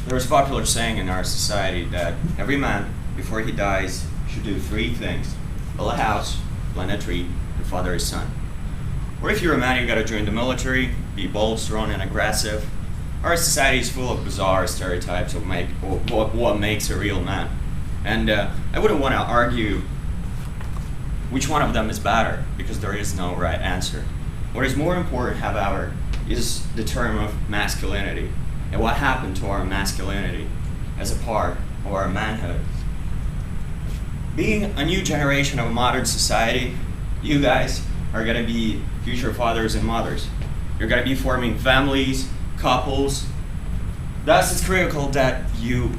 There's a popular saying in our society that every man, before he dies, should do three things: build a house, plant a tree, and father his son. Or if you're a man, you gotta join the military, be bold, strong, and aggressive. Our society is full of bizarre stereotypes of what makes a real man. And I wouldn't want to argue which one of them is better, because there is no right answer. What is more important, however, is the term of masculinity, and what happened to our masculinity as a part of our manhood. Being a new generation of modern society, you guys are going to be future fathers and mothers. You're going to be forming families, couples. Thus, it's critical that you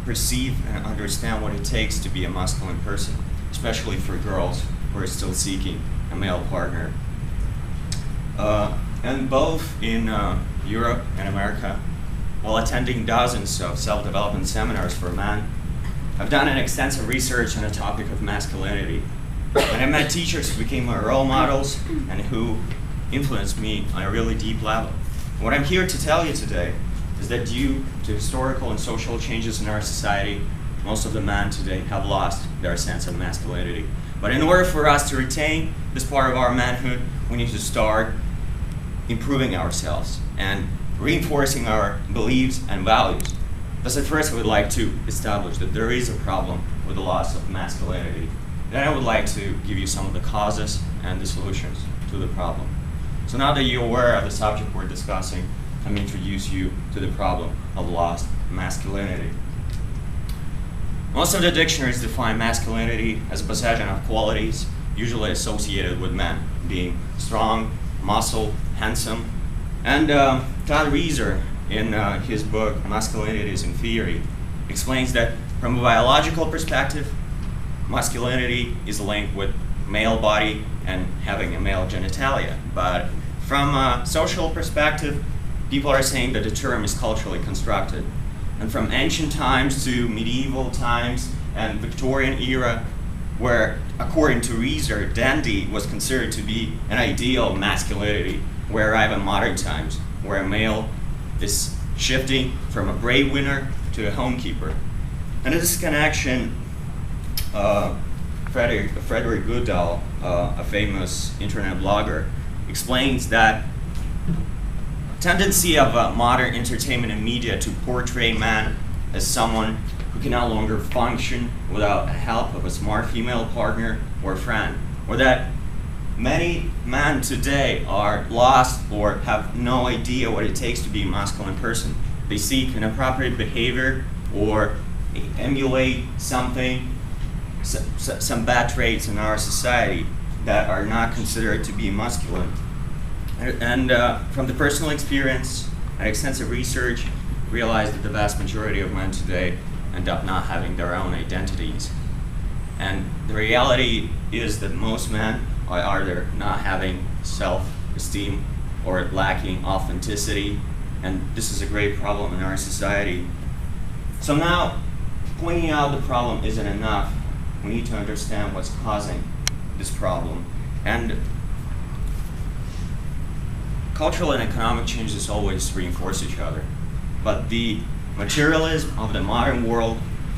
perceive and understand what it takes to be a masculine person, especially for girls who are still seeking a male partner. And both in Europe and America, while attending dozens of self-development seminars for men, I've done an extensive research on the topic of masculinity. And I met teachers who became my role models and who influenced me on a really deep level. What I'm here to tell you today is that due to historical and social changes in our society, most of the men today have lost their sense of masculinity. But in order for us to retain this part of our manhood, we need to start improving ourselves and reinforcing our beliefs and values. Thus, at first, I would like to establish that there is a problem with the loss of masculinity. Then I would like to give you some of the causes and the solutions to the problem. So now that you're aware of the subject we're discussing, let me introduce you to the problem of lost masculinity. Most of the dictionaries define masculinity as a possession of qualities usually associated with men, being strong, muscle, handsome. And Todd Reiser, in his book Masculinity is in Theory, explains that from a biological perspective, masculinity is linked with male body and having a male genitalia. But from a social perspective, people are saying that the term is culturally constructed. And from ancient times to medieval times and Victorian era, where according to Reiser, dandy was considered to be an ideal masculinity, we arrive in modern times, where a male is shifting from a breadwinner to a homekeeper. And in this connection, Frederick Goodall, a famous internet blogger, explains that tendency of modern entertainment and media to portray man as someone who can no longer function without the help of a smart female partner or friend, or that many men today are lost or have no idea what it takes to be a masculine person. They seek inappropriate behavior or emulate something, some bad traits in our society that are not considered to be masculine. And from the personal experience and extensive research, realized that the vast majority of men today end up not having their own identities. And the reality is that most men are either not having self-esteem or lacking authenticity, and this is a great problem in our society. So now, pointing out the problem isn't enough. We need to understand what's causing this problem. And cultural and economic changes always reinforce each other. But the materialism of the modern world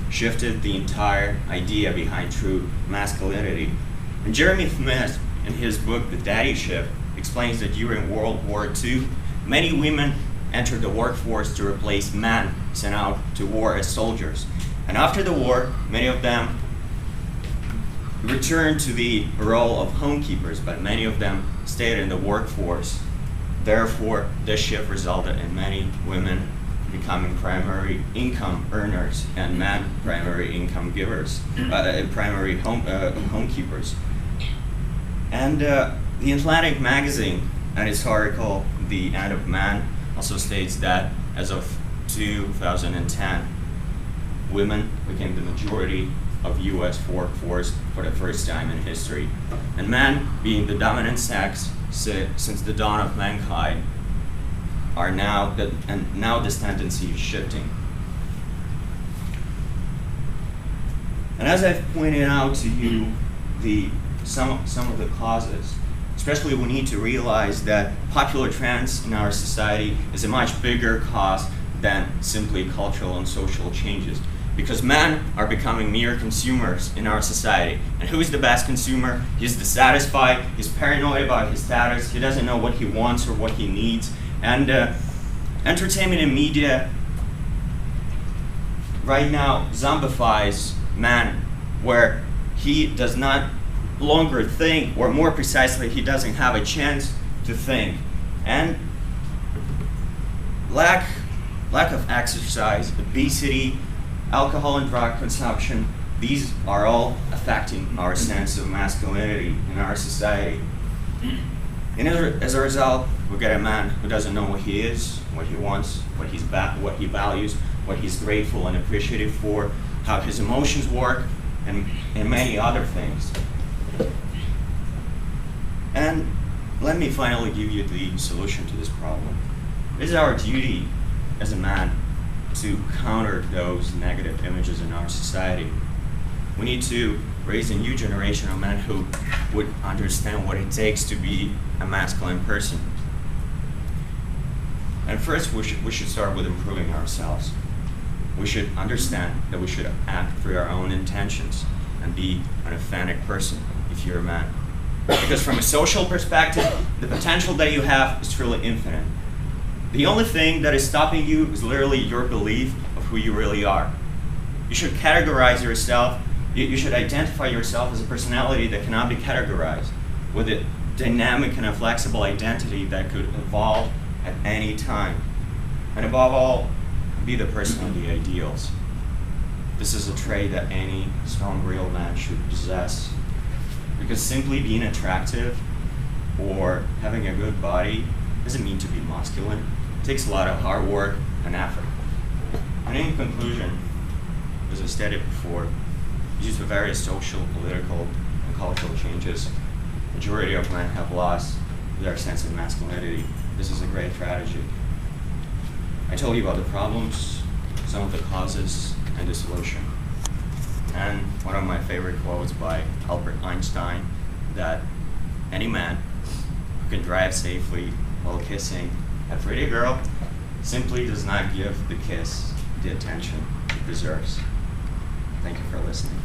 shifted the entire idea behind true masculinity. And Jeremy Smith, in his book The Daddy Shift, explains that during World War II, many women entered the workforce to replace men sent out to war as soldiers. And after the war, many of them returned to the role of homekeepers, but many of them stayed in the workforce. Therefore, this shift resulted in many women becoming primary income earners and men primary income givers, primary homekeepers. And the Atlantic magazine, in its article, The End of Man, also states that as of 2010, women became the majority of US workforce for the first time in history. And men, being the dominant sex since the dawn of mankind, are now this tendency is shifting. And as I've pointed out to you, some of the causes, especially we need to realize that popular trends in our society is a much bigger cause than simply cultural and social changes. Because men are becoming mere consumers in our society. And who is the best consumer? He's dissatisfied, he's paranoid about his status, he doesn't know what he wants or what he needs. And entertainment and media right now zombifies man, where he does not longer think, or more precisely, he doesn't have a chance to think. And lack of exercise, obesity, alcohol and drug consumption, these are all affecting our sense of masculinity in our society. And as a result, we get a man who doesn't know what he is, what he wants, what he values, what he's grateful and appreciative for, how his emotions work, and many other things. And let me finally give you the solution to this problem. It is our duty as a man to counter those negative images in our society. We need to raise a new generation of men who would understand what it takes to be a masculine person. And first, we should start with improving ourselves. We should understand that we should act for our own intentions and be an authentic person if you're a man. Because from a social perspective, the potential that you have is truly infinite. The only thing that is stopping you is literally your belief of who you really are. You should categorize yourself, you should identify yourself as a personality that cannot be categorized, with a dynamic and a flexible identity that could evolve at any time. And above all, be the person of the ideals. This is a trait that any strong, real man should possess. Because simply being attractive or having a good body doesn't mean to be masculine. It takes a lot of hard work and effort. And in conclusion, as I stated before, due to various social, political, and cultural changes, the majority of men have lost their sense of masculinity. This is a great tragedy. I told you about the problems, some of the causes, and the solution. And one of my favorite quotes by Albert Einstein, that any man who can drive safely while kissing a pretty girl simply does not give the kiss the attention it deserves. Thank you for listening.